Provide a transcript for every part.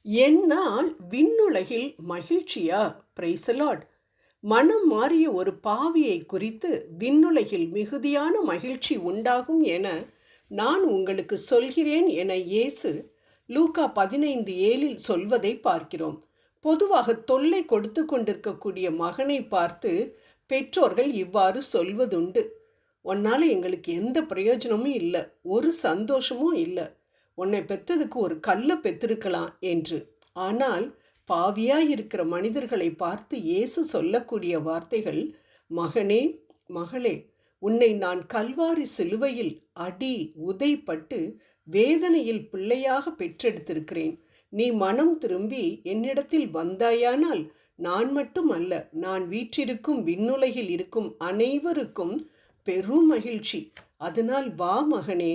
என்னால் விண்ணுலகில் மகிழ்ச்சியா? Praise the Lord. மனம் மாறிய ஒரு பாவியை குறித்து விண்ணுலகில் மிகுதியான மகிழ்ச்சி உண்டாகும் என நான் உங்களுக்கு சொல்கிறேன் என இயேசு லூக்கா 15:7 சொல்வதை பார்க்கிறோம். பொதுவாக தொல்லை கொடுத்து கொண்டிருக்கக்கூடிய மகனை பார்த்து பெற்றோர்கள் இவ்வாறு சொல்வதுண்டு. உன்னால் எங்களுக்கு எந்த பிரயோஜனமும் இல்லை, ஒரு சந்தோஷமும் இல்லை, உன்னை பெற்றதுக்கு ஒரு கல்லை பெற்றிருக்கலாம் என்று. ஆனால் பாவியாயிருக்கிற மனிதர்களை பார்த்து இயேசு சொல்லக்கூடிய வார்த்தைகள், மகனே மகளே, உன்னை நான் கல்வாரி சிலுவையில் அடி உதைப்பட்டு வேதனையில் பிள்ளையாக பெற்றெடுத்திருக்கிறேன். நீ மனம் திரும்பி என்னிடத்தில் வந்தாயானால் நான் மட்டும் அல்ல, நான் வீற்றிருக்கும் விண்ணுலகில் இருக்கும் அனைவருக்கும் பெரும் மகிழ்ச்சி. அதனால் வா மகனே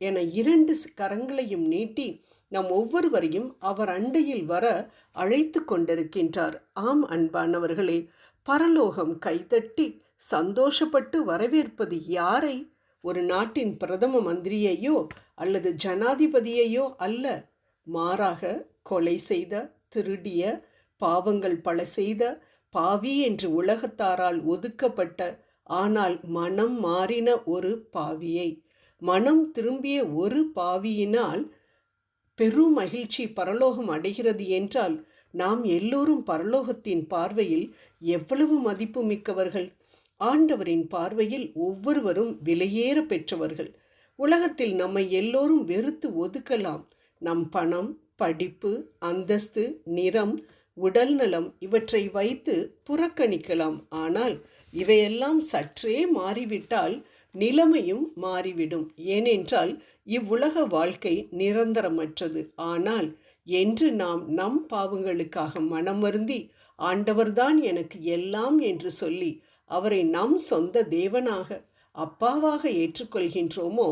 என 2 கரங்களையும் நீட்டி நம் ஒவ்வொருவரையும் அவர் அண்டையில் வர அழைத்து கொண்டிருக்கின்றார். ஆம் அன்பானவர்களே, பரலோகம் கைதட்டி சந்தோஷப்பட்டு வரவேற்பது யாரை? ஒரு நாட்டின் பிரதம மந்திரியையோ அல்லது ஜனாதிபதியையோ அல்ல. மாறாக கொலை செய்த, திருடிய, பாவங்கள் பல செய்த, பாவி என்று உலகத்தாரால் ஒதுக்கப்பட்ட, ஆனால் மனம் மாறின ஒரு பாவியை, மனம் திரும்பிய ஒரு பாவியினால் பெரும் மகிழ்ச்சி பரலோகம் அடைகிறது என்றால் நாம் எல்லோரும் பரலோகத்தின் பார்வையில் எவ்வளவு மதிப்பு மிக்கவர்கள்! ஆண்டவரின் பார்வையில் ஒவ்வொருவரும் விலையேற பெற்றவர்கள். உலகத்தில் நம்மை எல்லோரும் வெறுத்து ஒதுக்கலாம். நம் பணம், படிப்பு, அந்தஸ்து, நிறம், உடல் நலம் இவற்றை வைத்து புறக்கணிக்கலாம். ஆனால் இவையெல்லாம் சற்றே மாறிவிட்டால் நிலைமையும் மாறிவிடும். ஏனென்றால் இவ்வுலக வாழ்க்கை நிரந்தரமற்றது. ஆனால் என்று நாம் நம் பாவங்களுக்காக மனம் வருந்தி ஆண்டவர்தான் எனக்கு எல்லாம் என்று சொல்லி அவரை நம் சொந்த தேவனாக, அப்பாவாக ஏற்றுக்கொள்கின்றோமோ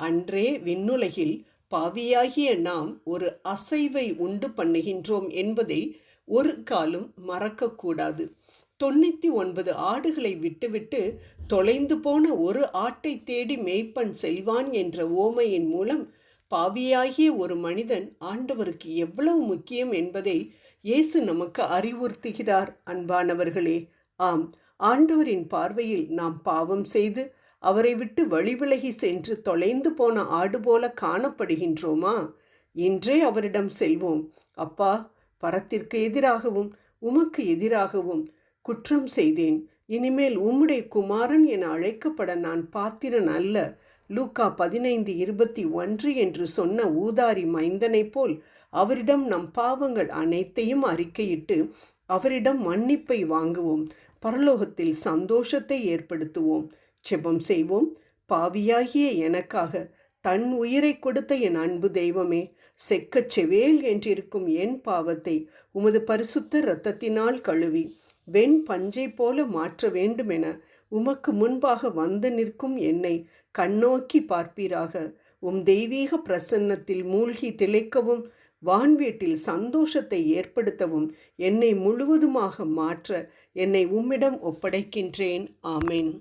அன்றே விண்ணுலகில் பாவியாகிய நாம் ஒரு அசைவை உண்டு பண்ணுகின்றோம் என்பதை ஒரு காலம் மறக்கக்கூடாது. 99 ஆடுகளை விட்டுவிட்டு தொலைந்து போன ஒரு ஆட்டை தேடி மேய்ப்பன் செல்வான் என்ற ஓமையின் மூலம் பாவியாகிய ஒரு மனிதன் ஆண்டவருக்கு எவ்வளவு முக்கியம் என்பதை இயேசு நமக்கு அறிவுறுத்துகிறார். அன்பானவர்களே, ஆம், ஆண்டவரின் பார்வையில் நாம் பாவம் செய்து அவரை விட்டு வழிவிலகி சென்று தொலைந்து போன ஆடு போல காணப்படுகின்றோமா? இன்றே அவரிடம் செல்வோம். அப்பா, பரத்திற்கு எதிராகவும் உமக்கு எதிராகவும் குற்றம் செய்தேன். இனிமேல் உம்முடைய குமாரன் என அழைக்கப்பட நான் பாத்திரன் அல்ல. லூக்கா 15:21 என்று சொன்ன ஊதாரி மைந்தனைப் போல் அவரிடம் நம் பாவங்கள் அனைத்தையும் அறிக்கையிட்டு அவரிடம் மன்னிப்பை வாங்குவோம். பரலோகத்தில் சந்தோஷத்தை ஏற்படுத்துவோம். ஜெபம் செய்வோம். பாவியாகிய எனக்காக தன் உயிரை கொடுத்த என் அன்பு தெய்வமே, செக்கச் செவேல் என்றிருக்கும் என் பாவத்தை உமது பரிசுத்த இரத்தத்தினால் கழுவி வெண் பஞ்சை போல மாற்ற வேண்டுமென உமக்கு முன்பாக வந்து நிற்கும் என்னை கண்ணோக்கி பார்ப்பீராக. உம் தெய்வீக பிரசன்னத்தில் மூழ்கி திளைக்கவும் வான்வீட்டில் சந்தோஷத்தை ஏற்படுத்தவும் என்னை முழுவதுமாக மாற்ற என்னை உம்மிடம் ஒப்படைக்கின்றேன். ஆமேன்.